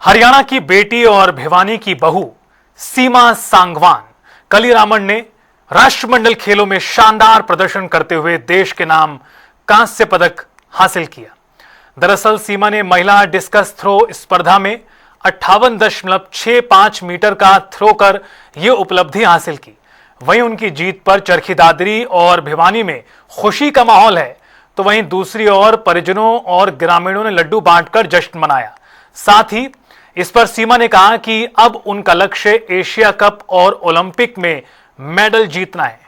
हरियाणा की बेटी और भिवानी की बहू सीमा सांगवान कलीरामन ने राष्ट्रमंडल खेलों में शानदार प्रदर्शन करते हुए देश के नाम कांस्य पदक हासिल किया। दरअसल सीमा ने महिला डिस्कस थ्रो स्पर्धा में 58.65 मीटर का थ्रो कर यह उपलब्धि हासिल की। वहीं उनकी जीत पर चरखी दादरी और भिवानी में खुशी का माहौल है, तो वहीं दूसरी ओर परिजनों और ग्रामीणों ने लड्डू बांटकर जश्न मनाया। साथ ही इस पर सीमा ने कहा कि अब उनका लक्ष्य एशिया कप और ओलंपिक में मेडल जीतना है।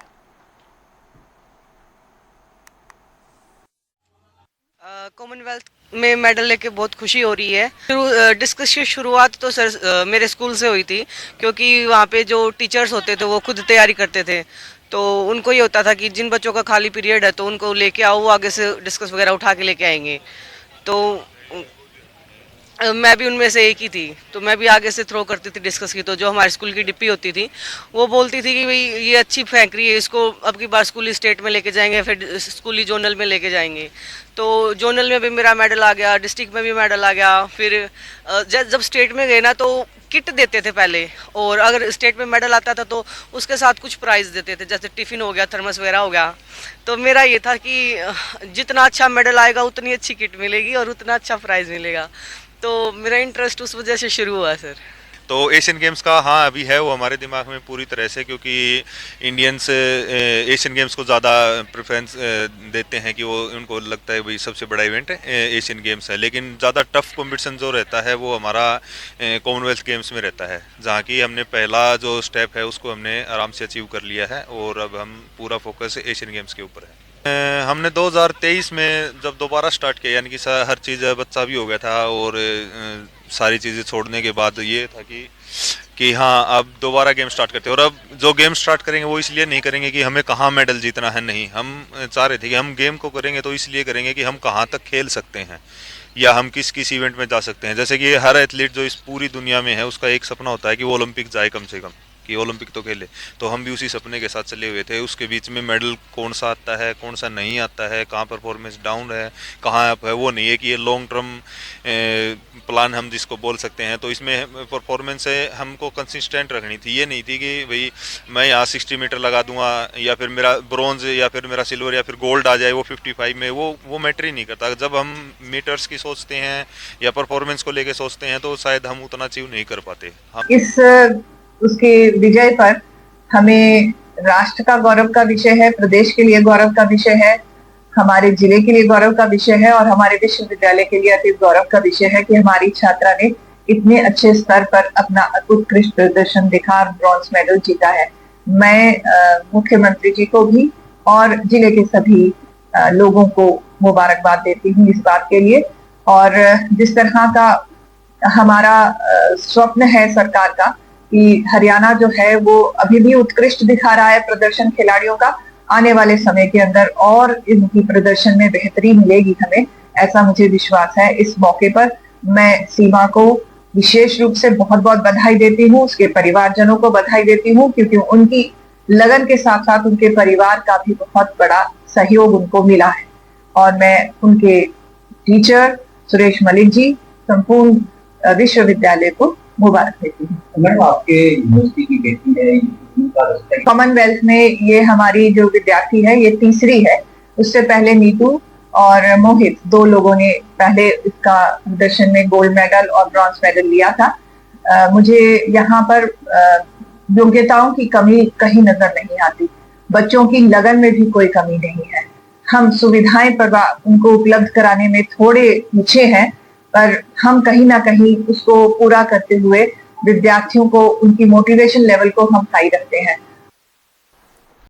कॉमनवेल्थ में मेडल लेके बहुत खुशी हो रही है। डिस्कस की शुरुआत तो सर मेरे स्कूल से हुई थी, क्योंकि वहाँ पे जो टीचर्स होते थे वो खुद तैयारी करते थे, तो उनको ये होता था कि जिन बच्चों का खाली पीरियड है तो उनको लेके आओ, वो आगे से डिस्कस वगैरह उठा के लेके आएंगे। तो मैं भी उनमें से एक ही थी, तो मैं भी आगे से थ्रो करती थी डिस्कस की। तो जो हमारे स्कूल की डिप्पी होती थी वो बोलती थी कि भाई ये अच्छी फेंक रही है, इसको अब की बार स्कूली स्टेट में लेके जाएंगे, फिर स्कूली जोनल में लेके जाएंगे। तो जोनल में भी मेरा मेडल आ गया, डिस्ट्रिक्ट में भी मेडल आ गया। फिर जब स्टेट में गए ना तो किट देते थे पहले, और अगर स्टेट में मेडल आता था तो उसके साथ कुछ प्राइज़ देते थे, जैसे टिफ़िन हो गया, थर्मस वगैरह हो गया। तो मेरा ये था कि जितना अच्छा मेडल आएगा उतनी अच्छी किट मिलेगी और उतना अच्छा प्राइज़ मिलेगा। तो मेरा इंटरेस्ट उस वजह से शुरू हुआ सर। तो एशियन गेम्स का हाँ अभी है वो हमारे दिमाग में पूरी तरह से, क्योंकि इंडियंस एशियन गेम्स को ज़्यादा प्रेफरेंस देते हैं कि वो उनको लगता है भाई सबसे बड़ा इवेंट एशियन गेम्स है। लेकिन ज़्यादा टफ कंपटीशन जो रहता है वो हमारा कॉमनवेल्थ गेम्स में रहता है, जहाँ की हमने पहला जो स्टेप है उसको हमने आराम से अचीव कर लिया है और अब हम पूरा फोकस एशियन गेम्स के ऊपर है। हमने 2023 में जब दोबारा स्टार्ट किया, यानी कि हर चीज़ बच्चा भी हो गया था और सारी चीज़ें छोड़ने के बाद ये था कि हाँ अब दोबारा गेम स्टार्ट करते हैं। और अब जो गेम स्टार्ट करेंगे वो इसलिए नहीं करेंगे कि हमें कहाँ मेडल जीतना है, नहीं, हम चाह रहे थे कि हम गेम को करेंगे तो इसलिए करेंगे कि हम कहाँ तक खेल सकते हैं या हम किस किस इवेंट में जा सकते हैं। जैसे कि हर एथलीट जो इस पूरी दुनिया में है उसका एक सपना होता है कि वो ओलंपिक जाए, कम से कम कि ओलंपिक तो खेले। तो हम भी उसी सपने के साथ चले हुए थे। उसके बीच में मेडल कौन सा आता है, कौन सा नहीं आता है, कहाँ परफॉर्मेंस डाउन है, कहाँ अप है, वो नहीं है कि ये लॉन्ग टर्म प्लान हम जिसको बोल सकते हैं। तो इसमें परफॉर्मेंस है हमको कंसिस्टेंट रखनी थी। ये नहीं थी कि भाई मैं यहाँ 60 मीटर लगा दूंगा या फिर मेरा ब्रॉन्ज या फिर मेरा सिल्वर या फिर गोल्ड आ जाए वो 55 में, वो मैटर ही नहीं करता। जब हम मीटर्स की सोचते हैं या परफॉर्मेंस को लेके सोचते हैं तो शायद हम उतना अचीव नहीं कर पाते। हम उसके विजय पर हमें राष्ट्र का गौरव का विषय है, प्रदेश के लिए गौरव का विषय है, हमारे जिले के लिए गौरव का विषय है और हमारे विश्वविद्यालय के लिए अति गौरव का विषय है कि हमारी छात्रा ने इतने अच्छे स्तर पर अपना उत्कृष्ट प्रदर्शन दिखा और ब्रॉन्ज मेडल जीता है। मैं मुख्यमंत्री जी को भी और जिले के सभी लोगों को मुबारकबाद देती हूँ इस बात के लिए। और जिस तरह का हमारा स्वप्न है सरकार का कि हरियाणा जो है वो अभी भी उत्कृष्ट दिखा रहा है प्रदर्शन खिलाड़ियों का, आने वाले समय के अंदर और इनकी प्रदर्शन में बेहतरी मिलेगी हमें, ऐसा मुझे विश्वास है। इस मौके पर मैं सीमा को विशेष रूप से बहुत बहुत बधाई देती हूँ, उसके परिवारजनों को बधाई देती हूँ, क्योंकि उनकी लगन के साथ साथ उनके परिवार का भी बहुत बड़ा सहयोग उनको मिला है। और मैं उनके टीचर सुरेश मलिक जी, संपूर्ण विश्वविद्यालय को मुबारक देती हूँ। आपके यूनिवर्सिटी की बेटी है, कॉमनवेल्थ में ये हमारी जो विद्यार्थी है ये तीसरी है। उससे पहले नीतू और मोहित, दो लोगों ने पहले इसका प्रदर्शन में गोल्ड मेडल और ब्रॉन्ज मेडल लिया था। मुझे यहाँ पर योग्यताओं की कमी कहीं नजर नहीं आती, बच्चों की लगन में भी कोई कमी नहीं है। हम सुविधाएं पर उनको उपलब्ध कराने में थोड़े पीछे हैं, पर हम कहीं ना कहीं उसको पूरा करते हुए विद्यार्थियों को, उनकी मोटिवेशन लेवल को हम हाई रखते हैं।